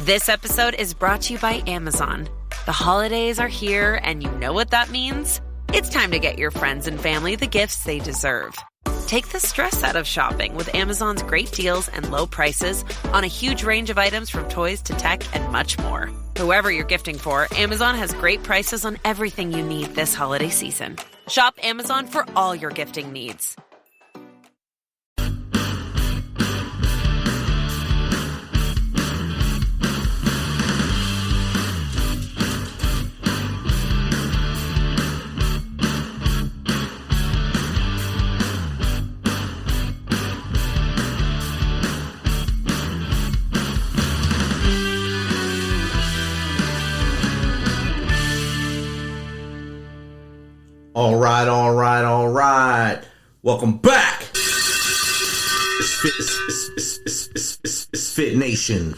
This episode is brought to you by Amazon. The holidays are here, and you know what that means? It's time to get your friends and family the gifts they deserve. Take the stress out of shopping with Amazon's great deals and low prices on a huge range of items from toys to tech and much more. Whoever you're gifting for, Amazon has great prices on everything you need this holiday season. Shop Amazon for all your gifting needs. All right. Welcome back. It's Fit Nation.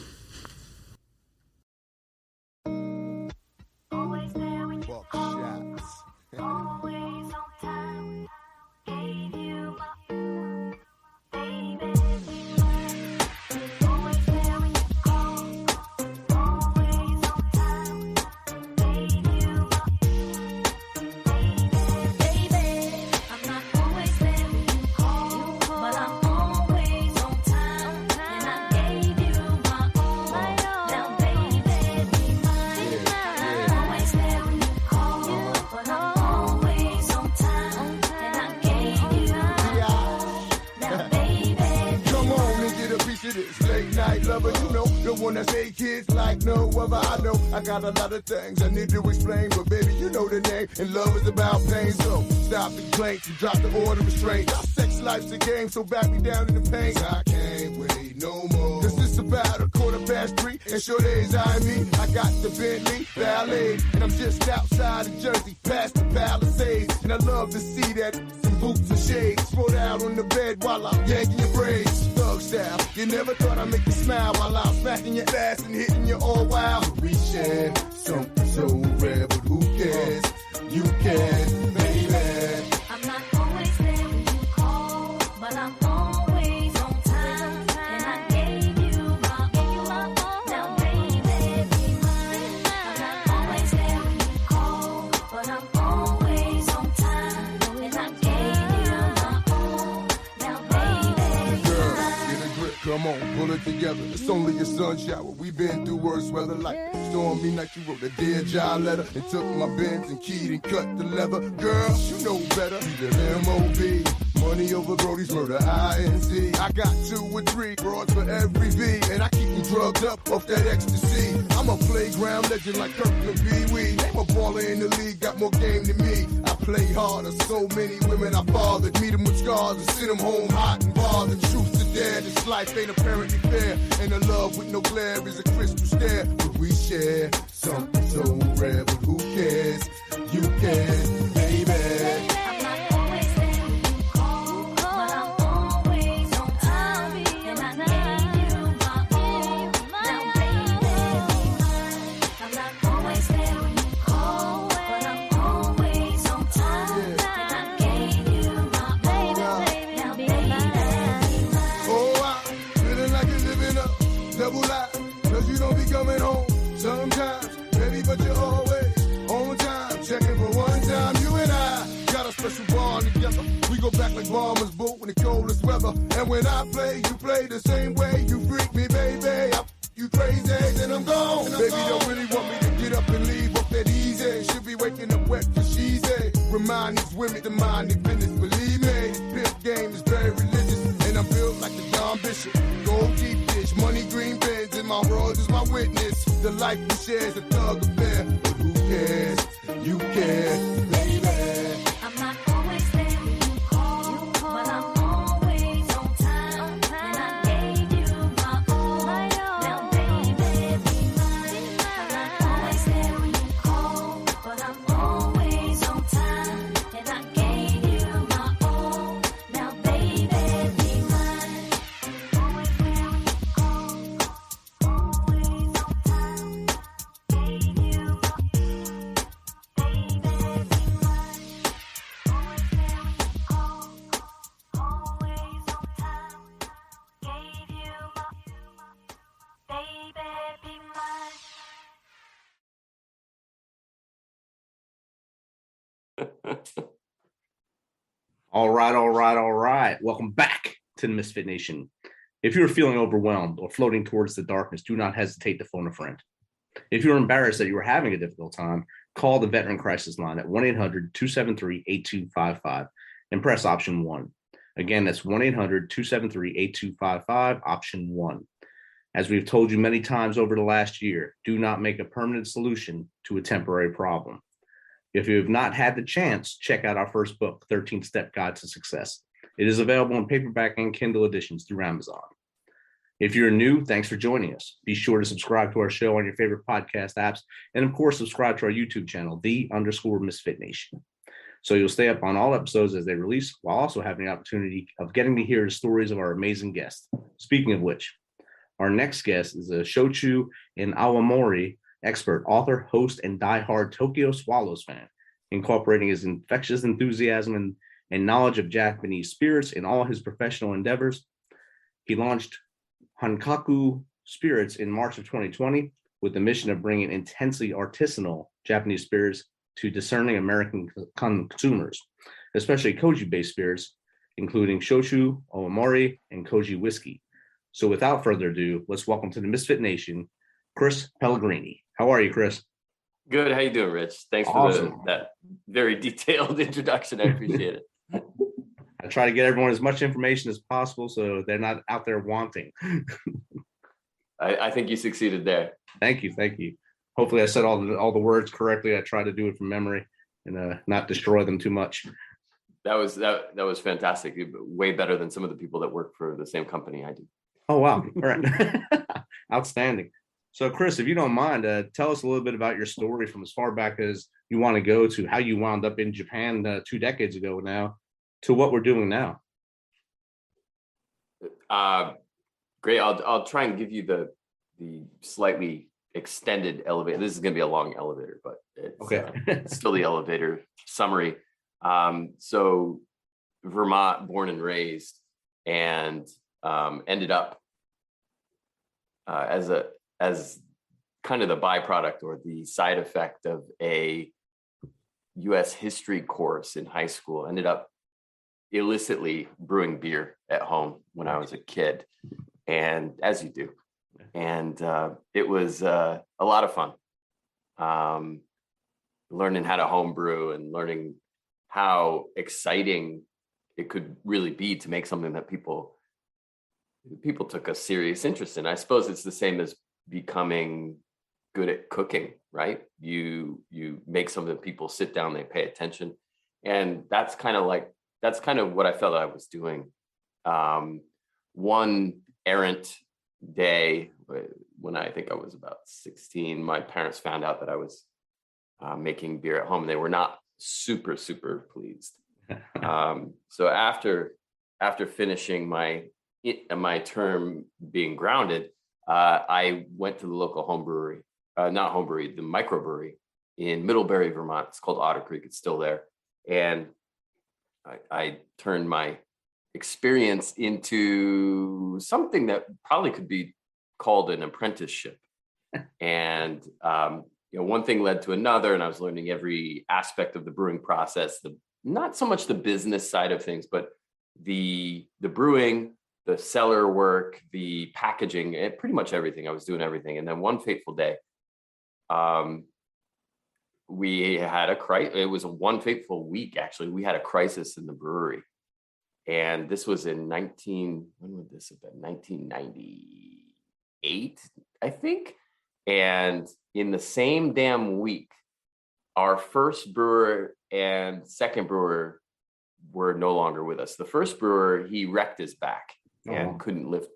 I got a lot of things I need to explain, but baby, you know the name, and love is about pain, so stop the complaints and drop the order of restraint. Our sex life's a game, so back me down in the pain. I can't wait no more, cause it's about 3:15, and sure days I mean, I got the Bentley Ballet, and I'm just outside of Jersey, past the Palisades, and I love to see that, some boots and shades, spread out on the bed while I'm yanking your braids, thug style, you never thought I'd make you smile while I'm smacking your ass and hitting you all wild. We share something so rare, but who cares? You can, baby. I'm not always there when you call, but I'm always on time. And I gave you my all. Now, baby, be mine. I'm not always there when you call, but I'm always on time. And I gave you my all. Now, baby, be mine. Get a grip, come on, pull it together. It's only a sun shower. We've been through worse weather like stormy night. You wrote a Dear John letter and took my Benz and keyed and cut the leather. Girl, you know better. We live M.O.B. Money over Brody's murder, INC. I got 2 or 3 broads for every V, and I keep them drugged up off that ecstasy. I'm a playground legend like Kirkland Pee Wee. Name a baller in the league, got more game than me. I play harder, so many women I fathered. Meet them with scars and send them home hot and bothered. Truth to dare, this life ain't apparently fair, and a love with no glare is a crystal stare. But we share something so rare, but who cares? You can, baby. Coming home sometimes, baby, but you're always on time. Checking for one time, you and I got a special bond together. We go back like bombers, boat in the coldest weather. And when I play, you play the same way. You freak me, baby. You crazy, then I'm gone. Baby, don't really want me to get up and leave off that easy. Should be waking up wet for she's a. Remind these women to mind their business. Believe me, pimp game is very religious, and I'm built like the Don Bishop. Gold deep dish, money green bins, and my world is my witness. The life we share is a thug affair, but who cares? You care, baby. I'm not always there when you call, but I'm always on time. And I gave you my all. Now, baby, be mine. I'm not always there when you call, but I'm always on time. And I gave you my all. Now, baby, be mine. Always there when you call, always on time. Gave you my all. Baby, be mine. All right. Welcome back to the Misfit Nation. If you're feeling overwhelmed or floating towards the darkness, do not hesitate to phone a friend. If you're embarrassed that you are having a difficult time, call the Veteran Crisis Line at 1-800-273-8255 and press option 1. Again, that's 1-800-273-8255, option 1. As we've told you many times over the last year, do not make a permanent solution to a temporary problem. If you have not had the chance, check out our first book, 13-Step Guide to Success. It is available in paperback and Kindle editions through Amazon. If you're new, thanks for joining us. Be sure to subscribe to our show on your favorite podcast apps. And of course, subscribe to our YouTube channel, _Misfit Nation. So you'll stay up on all episodes as they release, while also having the opportunity of getting to hear the stories of our amazing guests. Speaking of which, our next guest is a Shochu and awamori expert, author, host, and diehard Tokyo Swallows fan, incorporating his infectious enthusiasm and knowledge of Japanese spirits in all his professional endeavors. He launched Honkaku Spirits in March of 2020 with the mission of bringing intensely artisanal Japanese spirits to discerning American consumers, especially koji-based spirits, including Shochu, awamori, and koji whiskey. So without further ado, let's welcome to the Misfit Nation, Chris Pellegrini. How are you, Chris? Good. How you doing, Rich? Thanks Awesome. for that very detailed introduction. I appreciate it. I try to get everyone as much information as possible so they're not out there wanting. I think you succeeded there. Thank you. Hopefully I said all the words correctly. I try to do it from memory and not destroy them too much. That was fantastic. Way better than some of the people that work for the same company I do. Oh, wow. All right. Outstanding. So, Chris, if you don't mind, tell us a little bit about your story from as far back as you want to go to how you wound up in Japan 2 decades ago now to what we're doing now. Great. I'll try and give you the slightly extended elevator. This is going to be a long elevator, but it's Okay. still the elevator summary. So Vermont, born and raised, and ended up as kind of the byproduct or the side effect of a U.S. history course in high school. Ended up illicitly brewing beer at home when I was a kid, and as you do, and it was a lot of fun. Learning how to home brew and learning how exciting it could really be to make something that people took a serious interest in. I suppose it's the same as becoming good at cooking, right? You make something that people sit down, they pay attention. And that's kind of what I felt I was doing. One errant day when I think I was about 16, my parents found out that I was making beer at home, and they were not super, super pleased. So after finishing my term being grounded, I went to the local the microbrewery in Middlebury, Vermont. It's called Otter Creek. It's still there. And I turned my experience into something that probably could be called an apprenticeship. And one thing led to another, and I was learning every aspect of the brewing process, not so much the business side of things, but the brewing, the cellar work, the packaging, pretty much everything. I was doing everything. And then one fateful day, we had a crisis. It was one fateful week, actually. We had a crisis in the brewery. And this was in 1998, I think. And in the same damn week, our first brewer and second brewer were no longer with us. The first brewer, he wrecked his back and couldn't lift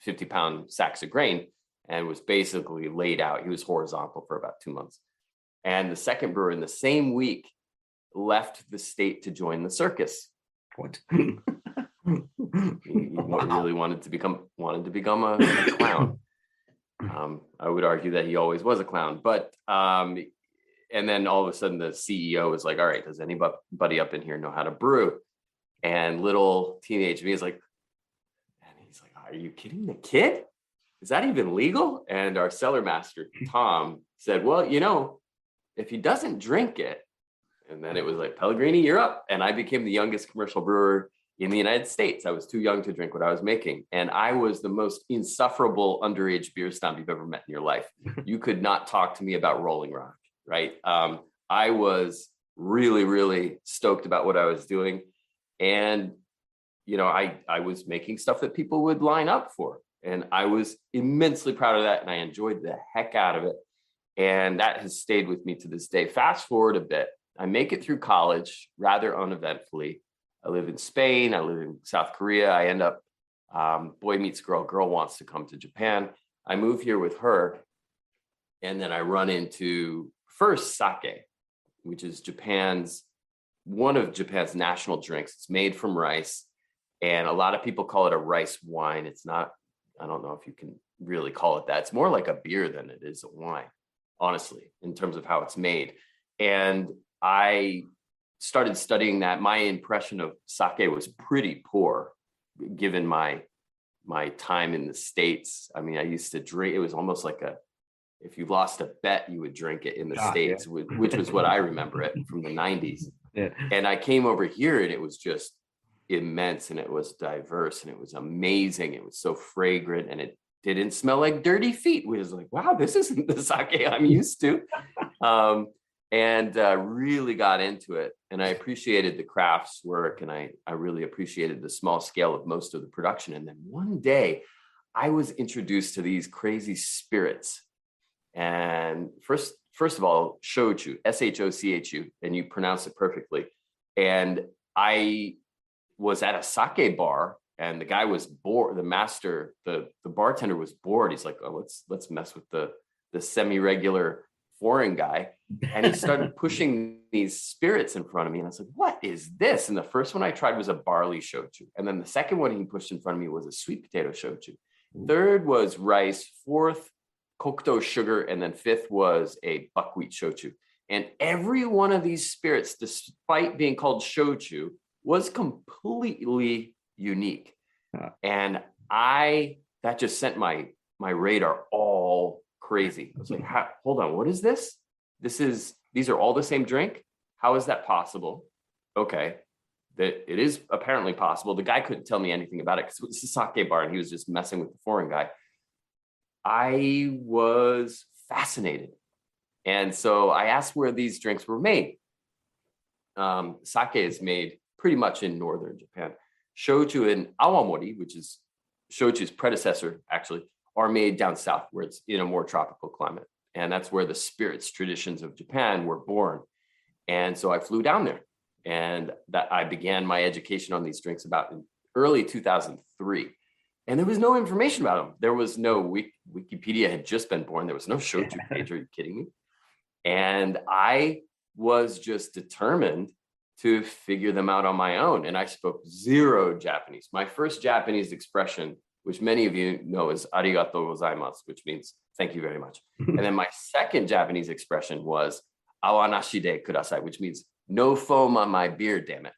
50-pound sacks of grain and was basically laid out. He was horizontal for about 2 months. And the second brewer in the same week left the state to join the circus. What? He really wanted to become a clown. I would argue that he always was a clown, but and then all of a sudden the CEO was like, all right, does anybody up in here know how to brew? And little teenage me is like, are you kidding the kid? Is that even legal? And our cellar master, Tom, said, well, if he doesn't drink it And then it was like, Pellegrini, you're up. And I became the youngest commercial brewer in the United States. I was too young to drink what I was making. And I was the most insufferable underage beer snob you've ever met in your life. You could not talk to me about Rolling Rock, right? I was really, really stoked about what I was doing. And, I was making stuff that people would line up for. And I was immensely proud of that. And I enjoyed the heck out of it. And that has stayed with me to this day. Fast forward a bit, I make it through college rather uneventfully. I live in Spain. I live in South Korea. I end up, boy meets girl, girl wants to come to Japan. I move here with her. And then I run into first sake, which is one of Japan's national drinks. It's made from rice. And a lot of people call it a rice wine. It's not, I don't know if you can really call it that. It's more like a beer than it is a wine, honestly, in terms of how it's made. And I started studying that. My impression of sake was pretty poor, given my time in the States. I mean, I used to drink, it was almost like if you lost a bet, you would drink it in the States, yeah. Which was what I remember it from the 90s. Yeah. And I came over here and it was just immense, and it was diverse, and it was amazing. It was so fragrant, and it didn't smell like dirty feet. We was like, wow, this isn't the sake I'm used to. And really got into it. And I appreciated the crafts work, and I really appreciated the small scale of most of the production. And then one day I was introduced to these crazy spirits. And first of all, Shochu, Shochu, and you pronounce it perfectly. And I was at a sake bar, and the guy was bored. The master, the bartender was bored. He's like, oh, let's mess with the semi-regular foreign guy. And he started pushing these spirits in front of me. And I was like, what is this? And the first one I tried was a barley shochu. And then the second one he pushed in front of me was a sweet potato shochu. Third was rice. Fourth, kokuto sugar. And then fifth was a buckwheat shochu. And every one of these spirits, despite being called shochu, was completely unique. And that just sent my radar all crazy. I was like, hold on, what is this? These are all the same drink? How is that possible? Okay, that it is apparently possible. The guy couldn't tell me anything about it because it was a sake bar and he was just messing with the foreign guy. I was fascinated. And so I asked where these drinks were made. Sake is made pretty much in northern Japan. Shochu and awamori, which is shochu's predecessor, actually, are made down south where it's in a more tropical climate. And that's where the spirits traditions of Japan were born. And so I flew down there, and that I began my education on these drinks about in early 2003. And there was no information about them. There was no Wikipedia had just been born. There was no shochu page. Are you kidding me? And I was just determined to figure them out on my own. And I spoke zero Japanese. My first Japanese expression, which many of you know, is arigatou gozaimasu, which means thank you very much. And then my second Japanese expression was awanashi de kudasai, which means no foam on my beer, damn it.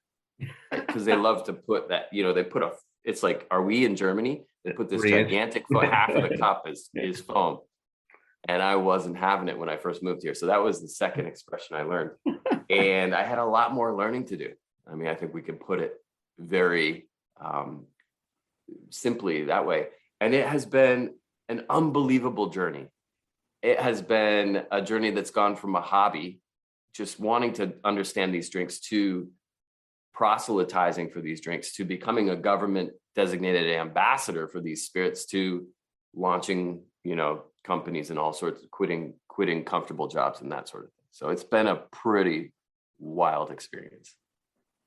Because they love to put that, they put it's like, are we in Germany? They put this gigantic half of the cup is foam. And I wasn't having it when I first moved here. So that was the second expression I learned. And I had a lot more learning to do. I mean, I think we can put it very simply that way. And it has been an unbelievable journey. It has been a journey that's gone from a hobby, just wanting to understand these drinks, to proselytizing for these drinks, to becoming a government designated ambassador for these spirits, to launching, companies and all sorts of quitting comfortable jobs and that sort of thing. So it's been a pretty wild experience.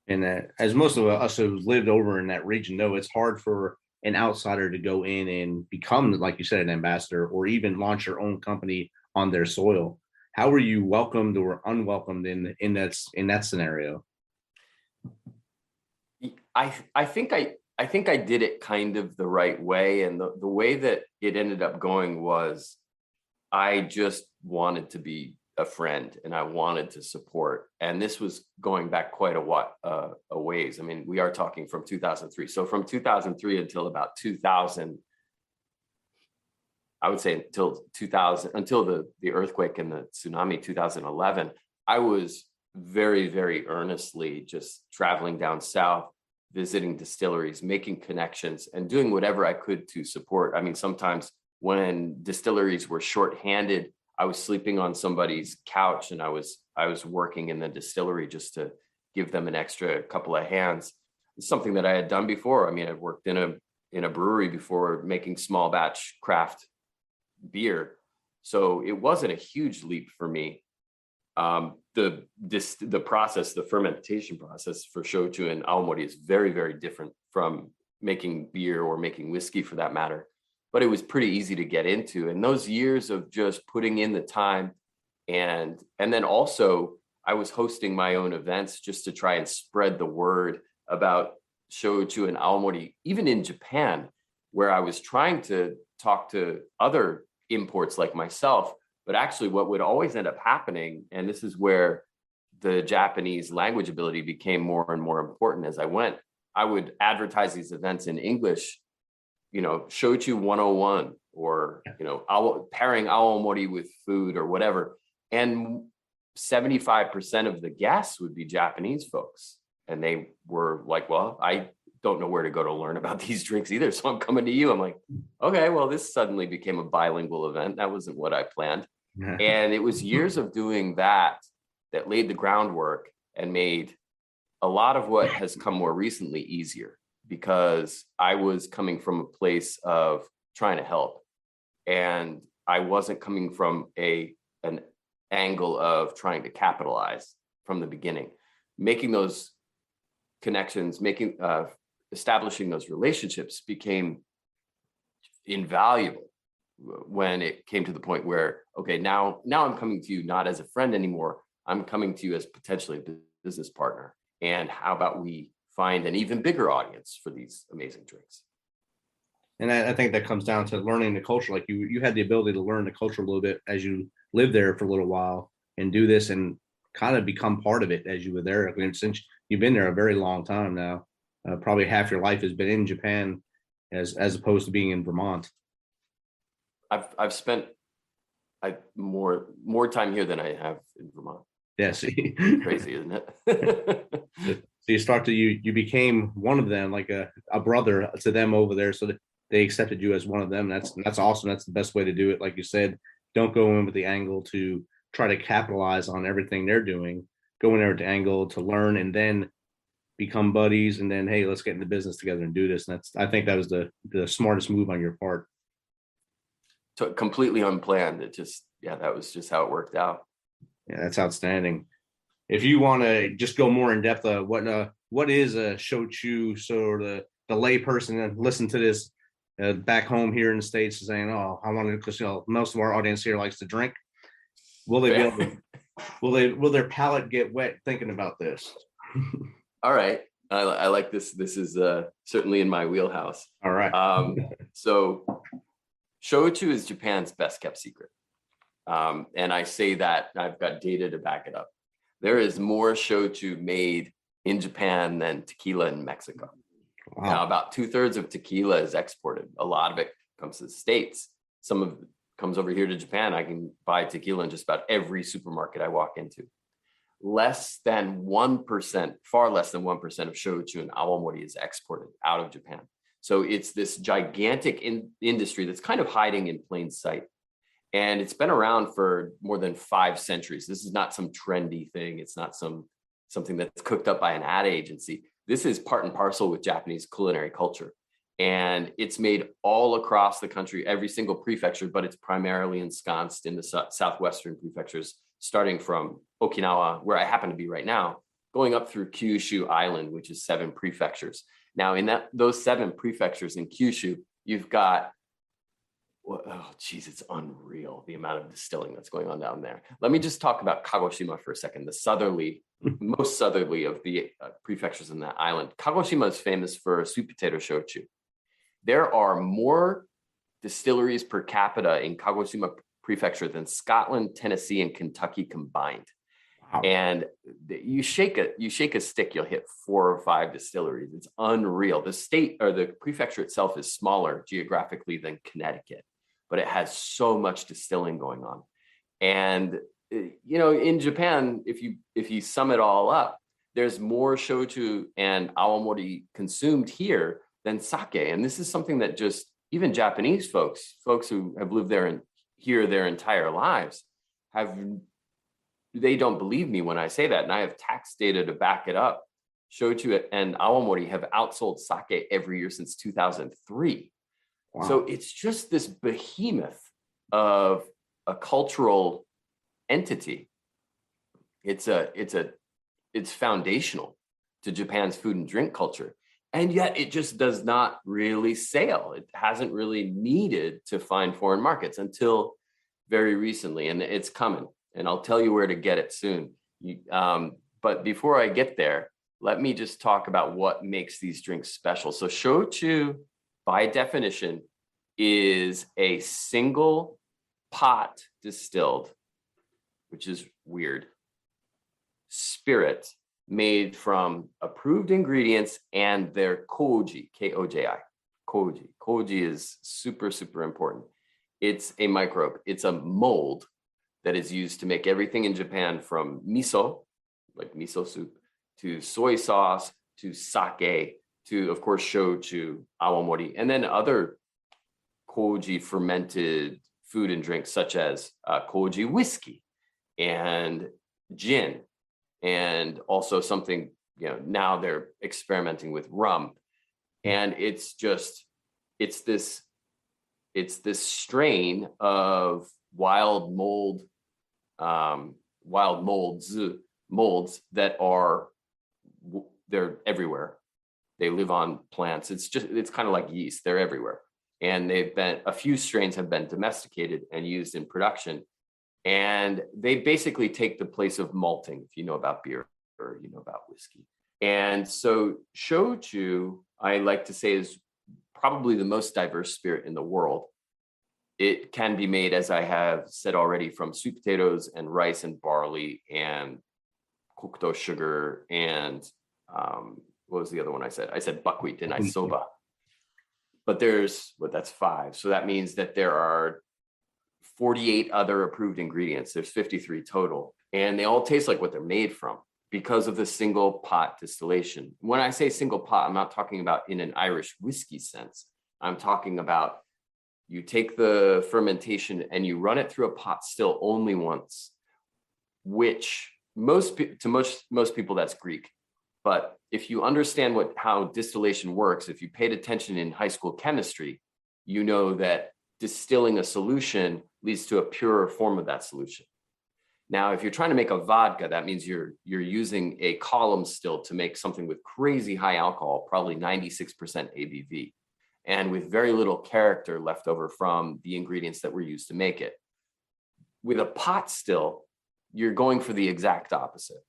And as most of us who lived over in that region know, it's hard for an outsider to go in and become, like you said, an ambassador, or even launch your own company on their soil. How were you welcomed or unwelcomed in that scenario? I think I did it kind of the right way. And the way that it ended up going was I just wanted to be a friend and I wanted to support. And this was going back quite a ways. I mean, we are talking from 2003. So from 2003 until about 2000, I would say until the earthquake and the tsunami 2011, I was very, very earnestly just traveling down south, visiting distilleries, making connections, and doing whatever I could to support. I mean, sometimes when distilleries were shorthanded, I was sleeping on somebody's couch, and I was working in the distillery just to give them an extra couple of hands. It's something that I had done before. I mean, I've worked in a brewery before, making small batch craft beer, so it wasn't a huge leap for me. The process, the fermentation process for shochu and awamori is very, very different from making beer or making whiskey for that matter. But it was pretty easy to get into. And those years of just putting in the time, and then also I was hosting my own events just to try and spread the word about shochu and awamori, even in Japan, where I was trying to talk to other imports like myself. But actually what would always end up happening, and this is where the Japanese language ability became more and more important as I went, I would advertise these events in English, shochu 101, or, pairing awamori with food or whatever. And 75% of the guests would be Japanese folks. And they were like, well, I don't know where to go to learn about these drinks either, so I'm coming to you. I'm like, okay, well, this suddenly became a bilingual event. That wasn't what I planned. And it was years of doing that laid the groundwork and made a lot of what has come more recently easier, because I was coming from a place of trying to help, and I wasn't coming from an angle of trying to capitalize from the beginning. Making those connections, establishing those relationships became invaluable when it came to the point where, okay, now I'm coming to you not as a friend anymore. I'm coming to you as potentially a business partner. And how about we find an even bigger audience for these amazing drinks? And I think that comes down to learning the culture. Like you had the ability to learn the culture a little bit as you lived there for a little while, and do this and kind of become part of it as you were there. I mean, since you've been there a very long time now, probably half your life has been in Japan as opposed to being in Vermont. I've spent more time here than I have in Vermont. Yeah, see, crazy, isn't it? So you became one of them, like a brother to them over there, so that they accepted you as one of them. That's awesome. That's the best way to do it. Like you said, don't go in with the angle to try to capitalize on everything they're doing. Go in there with the angle to learn, and then become buddies, and then, hey, let's get into business together and do this. And I think that was the smartest move on your part. Completely unplanned. That was just how it worked out. Yeah, that's outstanding. If you want to just go more in depth, what is a shochu, so the lay person and listen to this back home here in the States is saying, oh, I want to, because most of our audience here likes to drink. Will their palate get wet thinking about this? All right. I like this. This is certainly in my wheelhouse. All right. So shochu is Japan's best kept secret. And I say that, I've got data to back it up. There is more shochu made in Japan than tequila in Mexico. Wow. Now, about 2/3 of tequila is exported. A lot of it comes to the States. Some of it comes over here to Japan. I can buy tequila in just about every supermarket I walk into. Less than 1%, far less than 1% of shochu and awamori is exported out of Japan. So it's this gigantic industry that's kind of hiding in plain sight. And it's been around for more than 5 centuries. This is not some trendy thing. It's not something that's cooked up by an ad agency. This is part and parcel with Japanese culinary culture. And it's made all across the country, every single prefecture, but it's primarily ensconced in the southwestern prefectures, starting from Okinawa, where I happen to be right now, going up through Kyushu Island, which is 7 prefectures. Now, in those 7 prefectures in Kyushu, you've got, it's unreal, the amount of distilling that's going on down there. Let me just talk about Kagoshima for a second, the most southerly of the prefectures in that island. Kagoshima is famous for sweet potato shochu. There are more distilleries per capita in Kagoshima prefecture than Scotland, Tennessee, and Kentucky combined. Wow. And you shake a stick, you'll hit 4 or 5 distilleries. It's unreal. The state, or the prefecture itself, is smaller geographically than Connecticut, but it has so much distilling going on. And in Japan, if you sum it all up, there's more shochu and awamori consumed here than sake. And this is something that just even Japanese folks who have lived here their entire lives, they don't believe me when I say that. And I have tax data to back it up. Shochu and awamori have outsold sake every year since 2003. Wow. So it's just this behemoth of a cultural entity. It's foundational to Japan's food and drink culture. And yet it just does not really sail. It hasn't really needed to find foreign markets until very recently. And it's coming. And I'll tell you where to get it soon. But before I get there, let me just talk about what makes these drinks special. So shochu, by definition, is a single pot distilled, which is weird, spirit made from approved ingredients and their koji, K-O-J-I, koji. Koji is super, super important. It's a microbe. It's a mold that is used to make everything in Japan, from miso, like miso soup, to soy sauce, to sake, to, of course, shochu, awamori, and then other koji fermented food and drinks, such as koji whiskey and gin, and also something, now they're experimenting with rum. And it's this strain of wild molds that they're everywhere. They live on plants. It's kind of like yeast. They're everywhere. And a few strains have been domesticated and used in production. And they basically take the place of malting, if you know about beer or you know about whiskey. And so shochu, I like to say, is probably the most diverse spirit in the world. It can be made, as I have said already, from sweet potatoes and rice and barley and kokuto sugar and what was the other one I said? I said buckwheat, didn't I? Soba. But that's 5. So that means that there are 48 other approved ingredients. There's 53 total. And they all taste like what they're made from because of the single pot distillation. When I say single pot, I'm not talking about in an Irish whiskey sense. I'm talking about you take the fermentation and you run it through a pot still only once, which most people, that's Greek. But if you understand how distillation works, if you paid attention in high school chemistry, you know that distilling a solution leads to a purer form of that solution. Now, if you're trying to make a vodka, that means you're using a column still to make something with crazy high alcohol, probably 96% ABV, and with very little character left over from the ingredients that were used to make it. With a pot still, you're going for the exact opposite.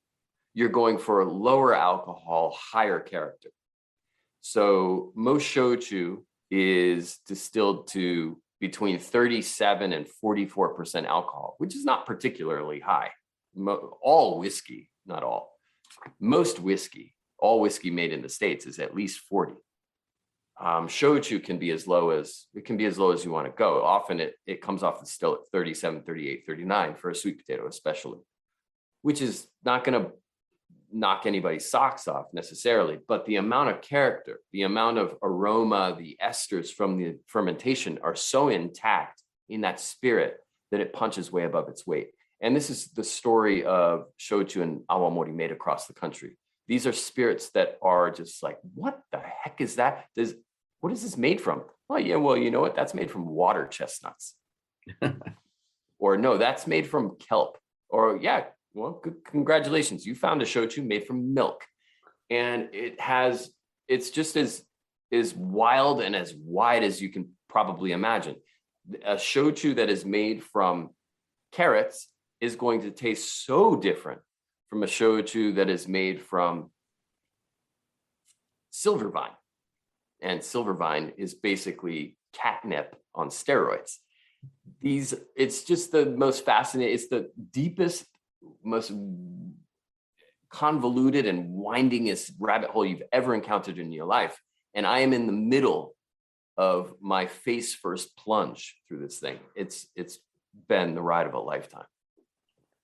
You're going for lower alcohol, higher character. So most shochu is distilled to between 37 and 44% alcohol, which is not particularly high. All whiskey, not all, most whiskey, all whiskey made in the States is at least 40. Shochu can be as low as you want to go. Often it comes off the still at 37, 38, 39 for a sweet potato, especially, which is not going to knock anybody's socks off necessarily, but the amount of character, the amount of aroma, the esters from the fermentation are so intact in that spirit that it punches way above its weight. And this is the story of shochu and awamori made across the country. These are spirits that are just like, what the heck is that? What is this made from? Oh yeah, well, you know what? That's made from water chestnuts. Or no, that's made from kelp. Or yeah, well, good, congratulations. You found a shochu made from milk. And it's just as wild and as wide as you can probably imagine. A shochu that is made from carrots is going to taste so different from a shochu that is made from silver vine. And silver vine is basically catnip on steroids. It's just the most fascinating, it's the deepest, most convoluted and windingest rabbit hole you've ever encountered in your life. And I am in the middle of my face first plunge through this thing. It's been the ride of a lifetime.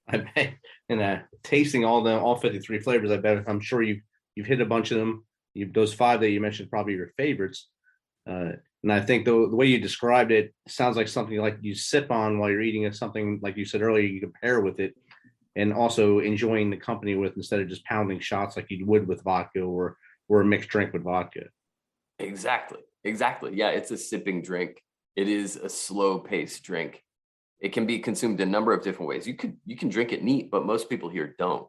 I bet, and tasting all 53 flavors, I bet I'm sure you've hit a bunch of them. Those 5 that you mentioned probably your favorites. And I think the way you described it sounds like something like you sip on while you're eating it, something like you said earlier, you can pair with it, and also enjoying the company with, instead of just pounding shots like you would with vodka or a mixed drink with vodka. Exactly. Yeah, it's a sipping drink. It is a slow paced drink. It can be consumed a number of different ways. You can drink it neat, but most people here don't.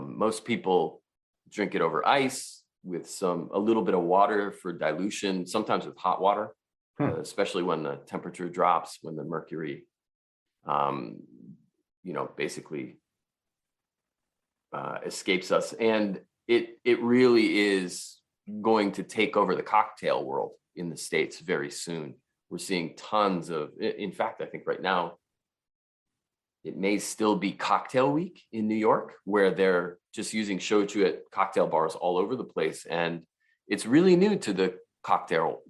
Most people drink it over ice with a little bit of water for dilution, sometimes with hot water, especially when the temperature drops, when the mercury, basically escapes us. And it really is going to take over the cocktail world in the States very soon. We're seeing tons of, in fact, I think right now, it may still be cocktail week in New York, where they're just using shochu at cocktail bars all over the place. And it's really new to the cocktail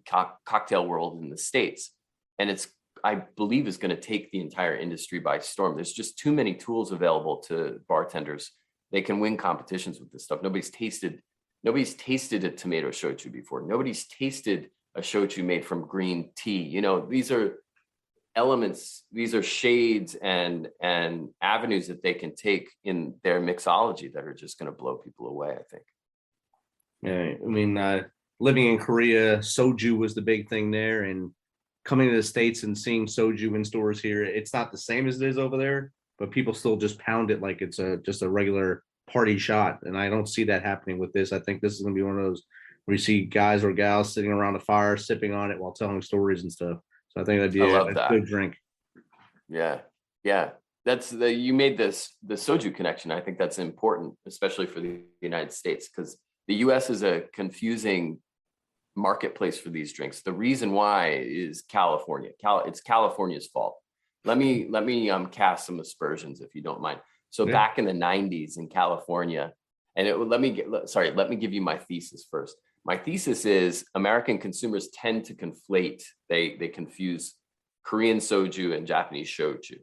world in the States. And I believe is going to take the entire industry by storm. There's just too many tools available to bartenders. They can win competitions with this stuff. Nobody's tasted a tomato shochu before. Nobody's tasted a shochu made from green tea. These are elements, these are shades and avenues that they can take in their mixology that are just going to blow people away, I think. Yeah, I mean, living in Korea, soju was the big thing there, and coming to the States and seeing soju in stores here, it's not the same as it is over there, but people still just pound it like it's just a regular party shot. And I don't see that happening with this. I think this is going to be one of those where you see guys or gals sitting around a fire, sipping on it while telling stories and stuff. So I think that'd be a good drink. Yeah. You made the soju connection. I think that's important, especially for the United States, because the US is a confusing marketplace for these drinks. The reason why is California. It's California's fault. Let me cast some aspersions, if you don't mind. So back in the 90s in California, and let me give you my thesis first. My thesis is American consumers tend to conflate. They confuse Korean soju and Japanese shochu.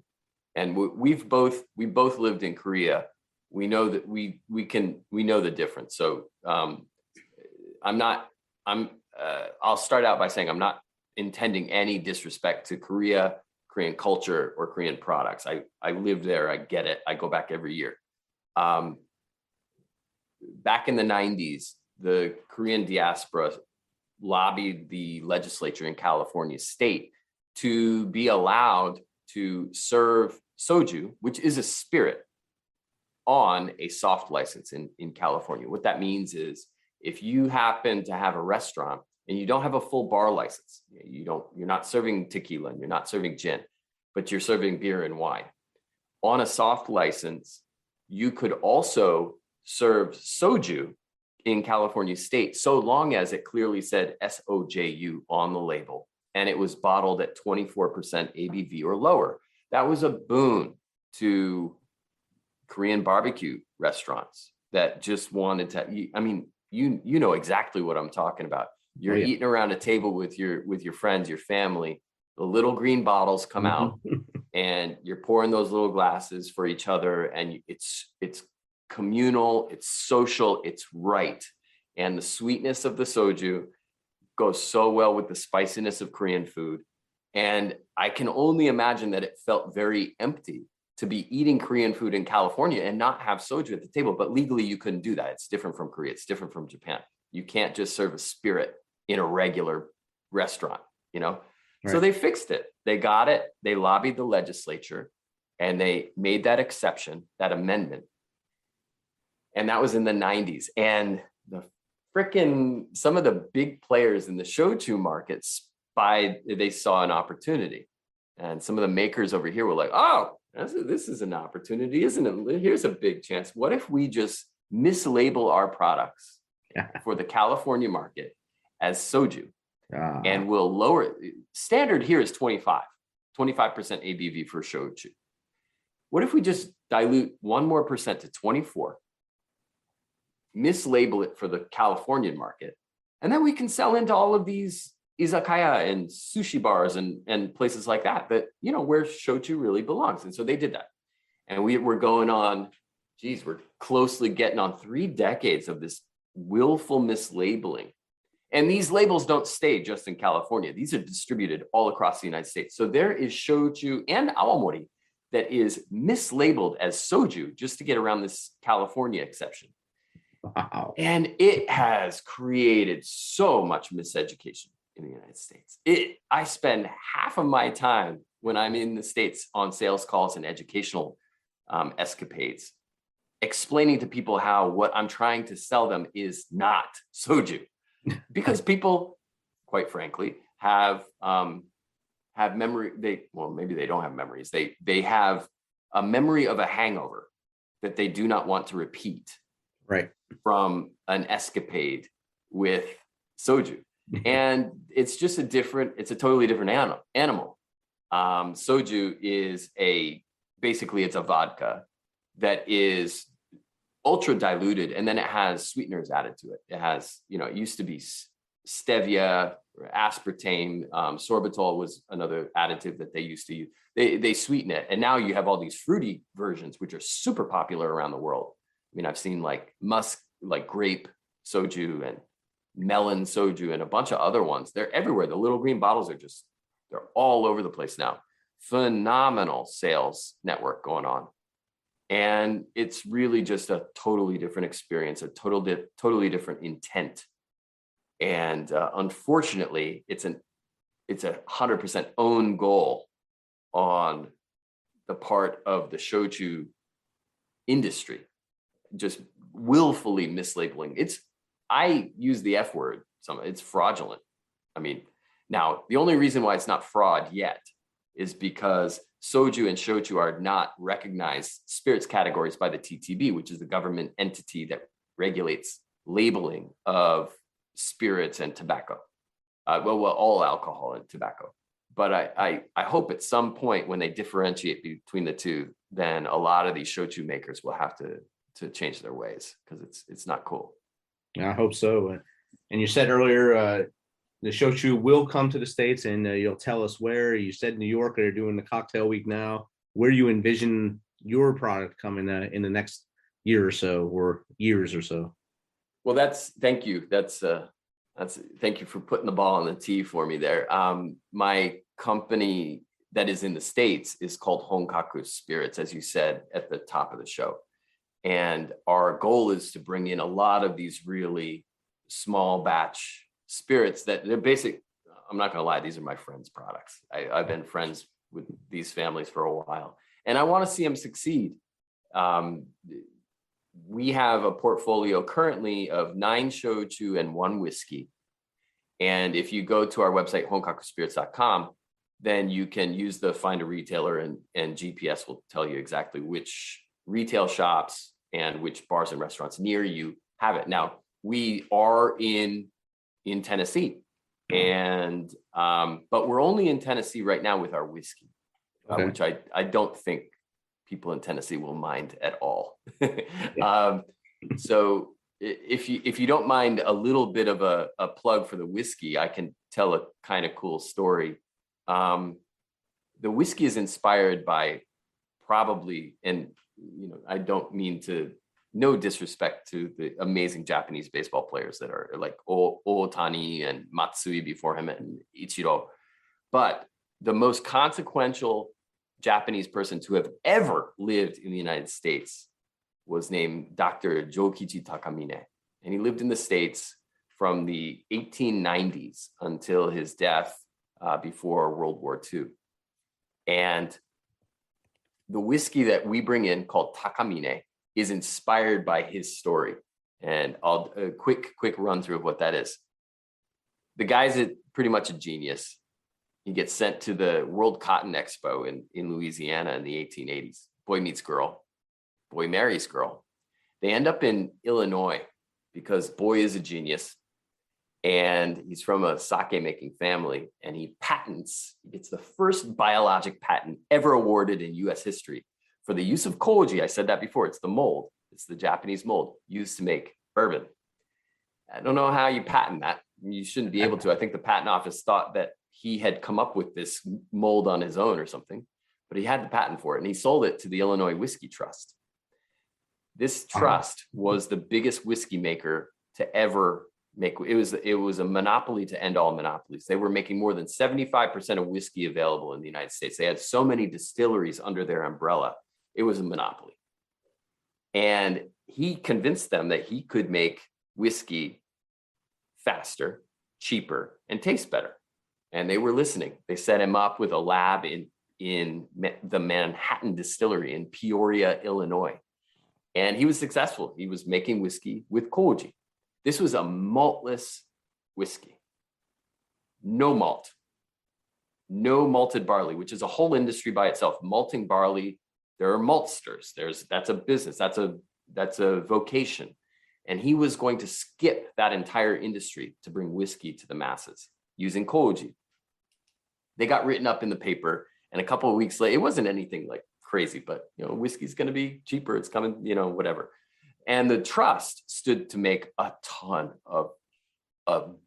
And we both lived in Korea. We know that we know the difference. So I'll start out by saying I'm not intending any disrespect to Korea, Korean culture, or Korean products. I live there. I get it. I go back every year. Back in the 90s, the Korean diaspora lobbied the legislature in California state to be allowed to serve soju, which is a spirit, on a soft license in California. What that means is if you happen to have a restaurant and you don't have a full bar license, you're not serving tequila and you're not serving gin, but you're serving beer and wine. On a soft license, you could also serve soju in California state, so long as it clearly said SOJU on the label and it was bottled at 24% ABV or lower. That was a boon to Korean barbecue restaurants that just wanted to, you know exactly what I'm talking about. You're eating around a table with your friends, your family, the little green bottles come out and you're pouring those little glasses for each other, and it's communal, it's social, it's right. And the sweetness of the soju goes so well with the spiciness of Korean food. And I can only imagine that it felt very empty to be eating Korean food in California and not have soju at the table. But legally, you couldn't do that. It's different from Korea. It's different from Japan. You can't just serve a spirit in a regular restaurant, Right. So they fixed it. They got it. They lobbied the legislature and they made that exception, that amendment. And that was in the 90s. And some of the big players in the shochu markets, they saw an opportunity. And some of the makers over here were like, oh, this is an opportunity, isn't it? Here's a big chance. What if we just mislabel our products for the California market as soju? And we'll lower it. Standard here is 25% ABV for shochu. What if we just dilute 1% to 24%? Mislabel it for the Californian market, and then we can sell into all of these izakaya and sushi bars and places like that where shochu really belongs. And so they did that. And we're going on, geez, we're closely getting on 3 decades of this willful mislabeling. And these labels don't stay just in California. These are distributed all across the United States. So there is shochu and awamori that is mislabeled as soju just to get around this California exception. Wow. And it has created so much miseducation in the United States. I spend half of my time when I'm in the States on sales calls and educational escapades, explaining to people how what I'm trying to sell them is not soju. Because people, quite frankly, have memory. Maybe they don't have memories. They have a memory of a hangover that they do not want to repeat. Right. From an escapade with soju. And it's just it's a totally different animal. Soju is basically it's a vodka that is ultra diluted, and then it has sweeteners added to it. It has, it used to be stevia, or aspartame, sorbitol was another additive that they used to use. They sweeten it, and now you have all these fruity versions, which are super popular around the world. I mean, I've seen like grape soju and melon soju and a bunch of other ones. They're everywhere. The little green bottles they're all over the place now. Phenomenal sales network going on. And it's really just a totally different experience, a totally different intent. And unfortunately, it's a 100% own goal on the part of the shochu industry, just willfully mislabeling. I use the F word. It's fraudulent. I mean, now the only reason why it's not fraud yet is because soju and shochu are not recognized spirits categories by the TTB, which is the government entity that regulates labeling of spirits and tobacco. All alcohol and tobacco. But I hope at some point when they differentiate between the two, then a lot of these shochu makers will have to change their ways, because it's not cool. I hope so. And you said earlier, the shochu will come to the States, and you'll tell us where. You said New York, they're doing the cocktail week now. Where you envision your product coming in the next year or so, or years or so? Well, thank you. Thank you for putting the ball on the tee for me there. My company that is in the States is called Honkaku Spirits, as you said at the top of the show. And our goal is to bring in a lot of these really small batch spirits that they're basic. I'm not going to lie, these are my friends' products. I've been friends with these families for a while, and I want to see them succeed. We have a portfolio currently of 9 shochu and 1 whiskey. And if you go to our website, honkakuspirits.com, then you can use the find a retailer, and GPS will tell you exactly which retail shops and which bars and restaurants near you have it. Now, we are in Tennessee, and but we're only in Tennessee right now with our whiskey, which I don't think people in Tennessee will mind at all. So if you don't mind a little bit of a plug for the whiskey, I can tell a kind of cool story. The whiskey is inspired by probably, and I don't mean to, no disrespect to the amazing Japanese baseball players that are like Ohtani and Matsui before him and Ichiro, but the most consequential Japanese person to have ever lived in the United States was named Dr. Jokichi Takamine. And he lived in the States from the 1890s until his death before World War II. And the whiskey that we bring in, called Takamine, is inspired by his story. And I'll a quick run through of what that is. The guy's pretty much a genius. He gets sent to the World Cotton Expo in Louisiana in the 1880s. Boy meets girl, boy marries girl. They end up in Illinois because boy is a genius, and he's from a sake making family, and he gets the first biologic patent ever awarded in US history for the use of koji. I said that before. It's the mold. It's the Japanese mold used to make bourbon. I don't know how you patent that. You shouldn't be able to. I think the patent office thought that he had come up with this mold on his own or something, but he had the patent for it, and he sold it to the Illinois Whiskey Trust. This trust was the biggest whiskey maker to ever make. It was a monopoly to end all monopolies. They were making more than 75% of whiskey available in the United States. They had so many distilleries under their umbrella. It was a monopoly. And he convinced them that he could make whiskey faster, cheaper, and taste better. And they were listening. They set him up with a lab in the Manhattan Distillery in Peoria, Illinois. And he was successful. He was making whiskey with koji. This was a maltless whiskey. No malt. No malted barley, which is a whole industry by itself. Malting barley, there are maltsters. That's a business. That's a vocation. And he was going to skip that entire industry to bring whiskey to the masses using koji. They got written up in the paper, and a couple of weeks later, it wasn't anything like crazy, but whiskey's going to be cheaper. It's coming, whatever. And the trust stood to make a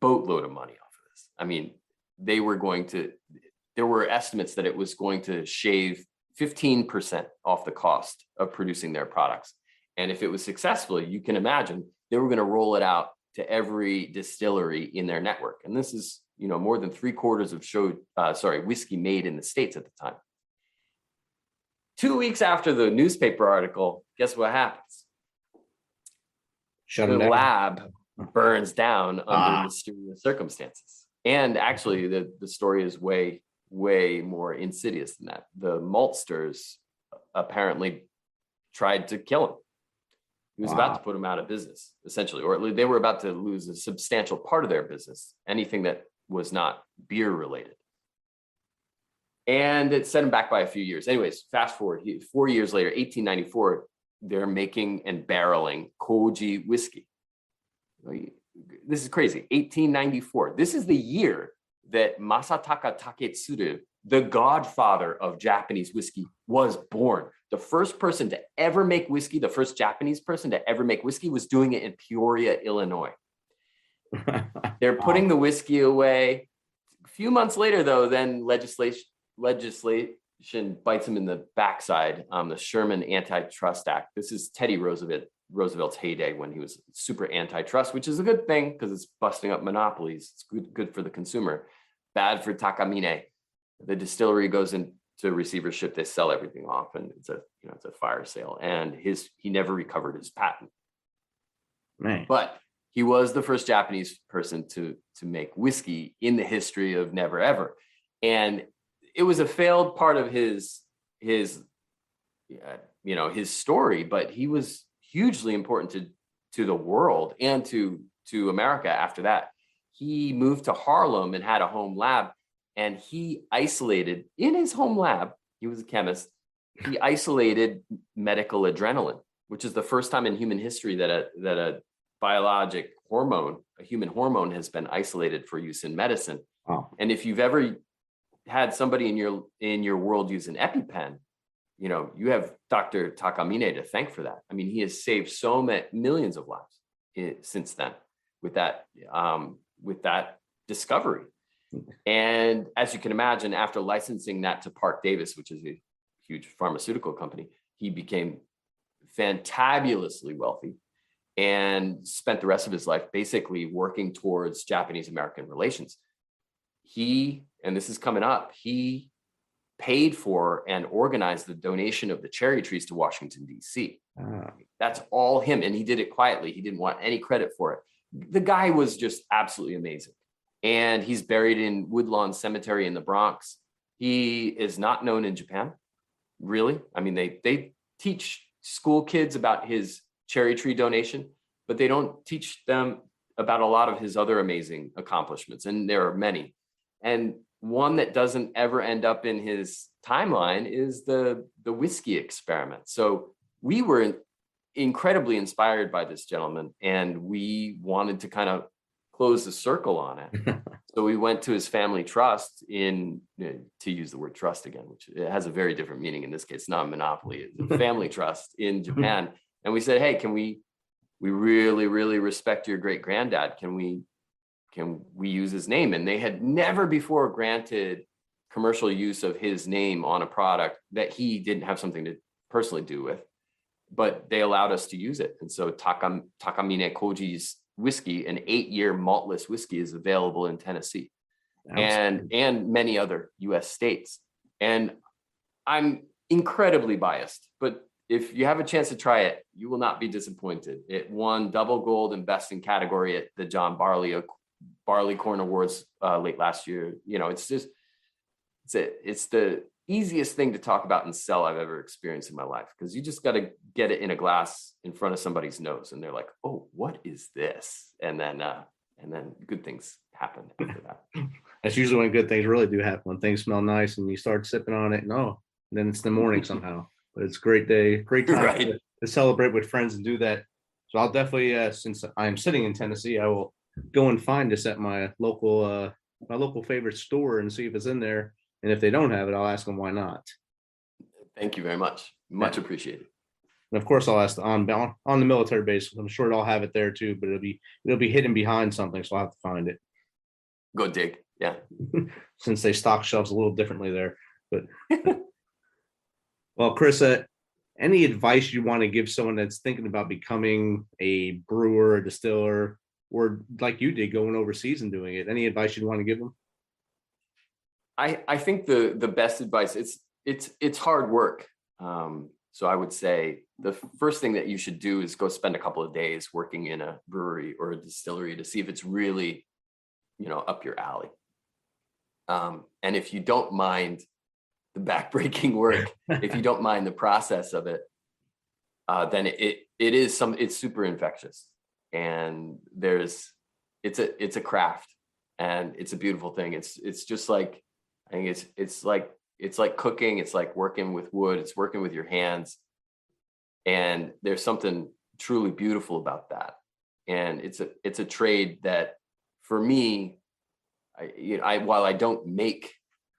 boatload of money off of this. I mean, there were estimates that it was going to shave 15% off the cost of producing their products. And if it was successful, you can imagine they were going to roll it out to every distillery in their network. And this is, more than 3/4 of whiskey made in the States at the time. 2 weeks after the newspaper article, guess what happens? Shut the them down. lab burns down under mysterious circumstances. And actually, the story is way, way more insidious than that. The maltsters apparently tried to kill him. He was about to put him out of business, essentially, or they were about to lose a substantial part of their business, anything that was not beer related. And it set him back by a few years. Anyways, fast forward, 4 years later, 1894, they're making and barreling koji whiskey. This is crazy, 1894. This is the year that Masataka Taketsuru, the godfather of Japanese whiskey, was born. The first person to ever make whiskey, the first Japanese person to ever make whiskey, was doing it in Peoria, Illinois. They're putting the whiskey away. A few months later, though, then legislation bites them in the backside. The Sherman Antitrust Act. This is Teddy Roosevelt's heyday when he was super antitrust, which is a good thing because it's busting up monopolies. It's good for the consumer, bad for Takamine. The distillery goes into receivership. They sell everything off, and it's a fire sale. And he never recovered his patent. Man. But he was the first Japanese person to make whiskey in the history of never ever. And it was a failed part of his story, but he was hugely important to the world and to America after that. He moved to Harlem and had a home lab, and he isolated in his home lab. He was a chemist. He isolated medical adrenaline, which is the first time in human history that a biologic hormone, a human hormone, has been isolated for use in medicine. Wow. And if you've ever had somebody in your world use an EpiPen, you have Dr. Takamine to thank for that. I mean, he has saved so many millions of lives since then with that discovery. And as you can imagine, after licensing that to Park Davis, which is a huge pharmaceutical company, he became fantabulously wealthy and spent the rest of his life basically working towards Japanese-American relations. And this is coming up, he paid for and organized the donation of the cherry trees to Washington, D.C. That's all him. And he did it quietly. He didn't want any credit for it. The guy was just absolutely amazing. And he's buried in Woodlawn Cemetery in the Bronx. He is not known in Japan, really. I mean, they teach school kids about his cherry tree donation, but they don't teach them about a lot of his other amazing accomplishments. And there are many. And one that doesn't ever end up in his timeline is the whiskey experiment. So we were incredibly inspired by this gentleman, and we wanted to kind of close the circle on it. So we went to his family trust to use the word trust again, which it has a very different meaning in this case, not a monopoly, it's a family trust in Japan. And we said, hey, we really, really respect your great granddad. Can we use his name? And they had never before granted commercial use of his name on a product that he didn't have something to personally do with, but they allowed us to use it. And so Takamine Koji's whiskey, an 8-year maltless whiskey, is available in Tennessee and many other US states. And I'm incredibly biased, but if you have a chance to try it, you will not be disappointed. It won double gold and best in category at the John Barleycorn Awards late last year. You know, it's the easiest thing to talk about and sell I've ever experienced in my life, because you just got to get it in a glass in front of somebody's nose, and they're like, "Oh, what is this?" And then good things happen after that. That's usually when good things really do happen, when things smell nice and you start sipping on it, and then it's the morning somehow. But it's a great day, great time Right. to celebrate with friends and do that. So I'll definitely, since I'm sitting in Tennessee, I will go and find this at my local favorite store and see if it's in there. And if they don't have it, I'll ask them why not. Thank you very much. Much appreciated. And of course, I'll ask on the military base. I'm sure they'll have it there too, but it'll be hidden behind something, so I'll have to find it. Go dig. Yeah. Since they stock shelves a little differently there. But well, Chris, any advice you want to give someone that's thinking about becoming a brewer, a distiller, or like you did, going overseas and doing it? Any advice you'd want to give them? I think the best advice, it's hard work. So I would say the first thing that you should do is go spend a couple of days working in a brewery or a distillery to see if it's really, up your alley. And if you don't mind the backbreaking work, if you don't mind the process of it, then it's super infectious, and it's a craft, and it's a beautiful thing. It's just like, I think it's like cooking. It's like working with wood. It's working with your hands, and there's something truly beautiful about that. And it's a trade that, for me, while I don't make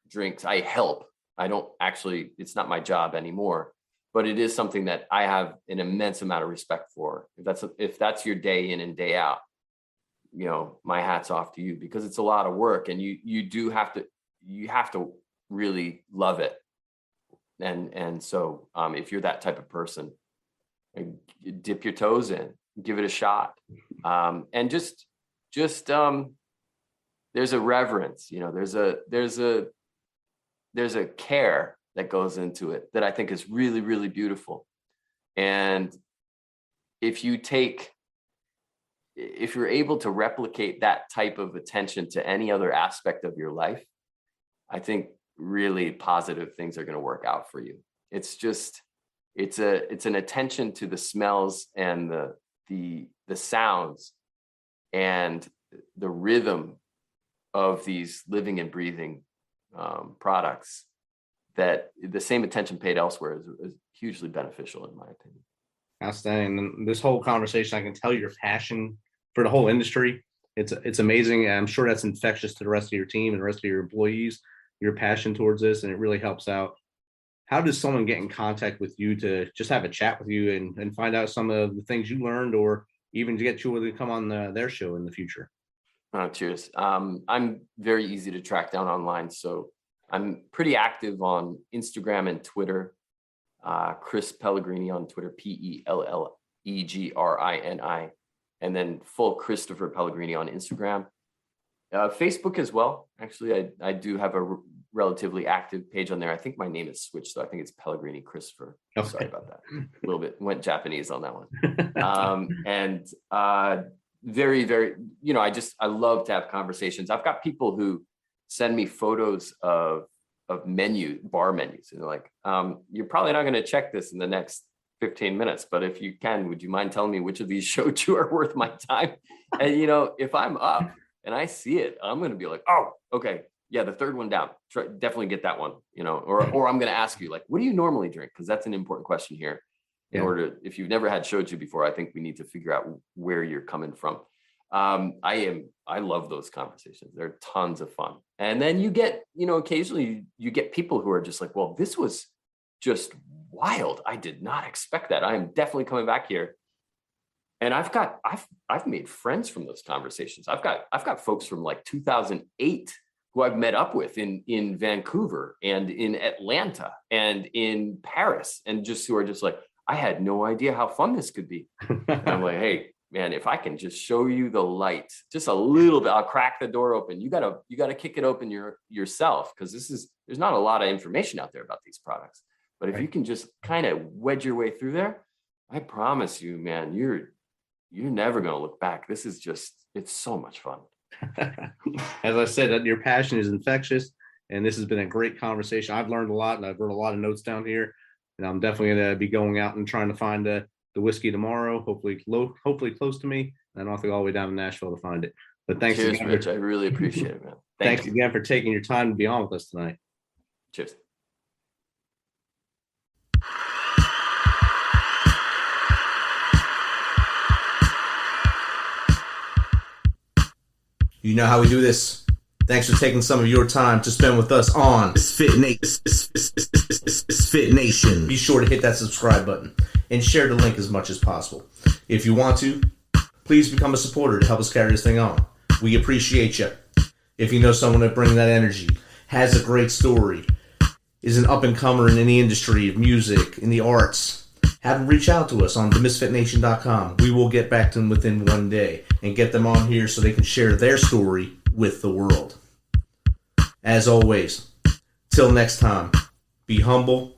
drinks, I help. I don't actually, it's not my job anymore, but it is something that I have an immense amount of respect for. If that's your day in and day out, my hat's off to you, because it's a lot of work, and you have to really love it. And so if you're that type of person, dip your toes in, give it a shot. And just there's a reverence, there's a care that goes into it that I think is really, really beautiful. And if you're able to replicate that type of attention to any other aspect of your life, I think really positive things are going to work out for you. It's an attention to the smells and the sounds and the rhythm of these living and breathing products, that the same attention paid elsewhere is hugely beneficial, in my opinion. Outstanding. And this whole conversation, I can tell your passion for the whole industry. It's amazing. I'm sure that's infectious to the rest of your team and the rest of your employees, your passion towards this, and it really helps out. How does someone get in contact with you to just have a chat with you and find out some of the things you learned, or even to get you to come on their show in the future? Cheers. I'm very easy to track down online. So I'm pretty active on Instagram and Twitter. Chris Pellegrini on Twitter, Pellegrini, and then full Christopher Pellegrini on Instagram. Facebook as well. Actually, I do have a relatively active page on there. I think my name is switched, so I think it's Pellegrini Christopher. Okay. Sorry about that. A little bit went Japanese on that one. Very, very, I love to have conversations. I've got people who send me photos of bar menus, and they're like, you're probably not going to check this in the next 15 minutes, but if you can, would you mind telling me which of these shochu are worth my time? And if I'm up and I see it, I'm going to be like, oh, okay, yeah, the third one down, definitely get that one, or I'm going to ask you, like, what do you normally drink? Because that's an important question here. If you've never had shochu before, I think we need to figure out where you're coming from. I love those conversations. They're tons of fun. And then you get, occasionally you get people who are just like, well, this was just wild. I did not expect that. I am definitely coming back here. And I've made friends from those conversations. I've got folks from like 2008 who I've met up with in Vancouver and in Atlanta and in Paris, and just who are just like, I had no idea how fun this could be. And I'm like, hey, man, if I can just show you the light, just a little bit, I'll crack the door open. You gotta kick it open yourself, because there's not a lot of information out there about these products. But if you can just kind of wedge your way through there, I promise you, man, you're never gonna look back. This is just, it's so much fun. As I said, your passion is infectious, and this has been a great conversation. I've learned a lot, and I've wrote a lot of notes down here, and I'm definitely going to be going out and trying to find the whiskey tomorrow, hopefully close to me. I don't have to go all the way down to Nashville to find it. But thanks Cheers, again, Rich. I really appreciate it, man. Thanks you. again for taking your time to be on with us tonight. Cheers. You know how we do this. Thanks for taking some of your time to spend with us on Fit Nation. Be sure to hit that subscribe button and share the link as much as possible. If you want to, please become a supporter to help us carry this thing on. We appreciate you. If you know someone that brings that energy, has a great story, is an up-and-comer in the industry of music, in the arts, have them reach out to us on themisfitnation.com. We will get back to them within one day and get them on here so they can share their story with the world. As always, till next time, be humble,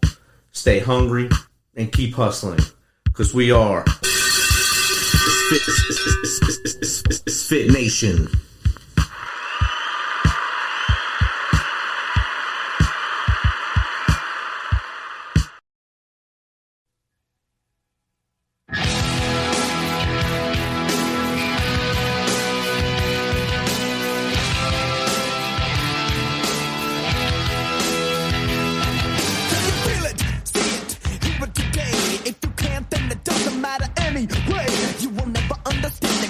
stay hungry, and keep hustling, because we are Fit Nation. Feel it, see it, hear it today. If you can't, then it doesn't matter anyway. You will never understand.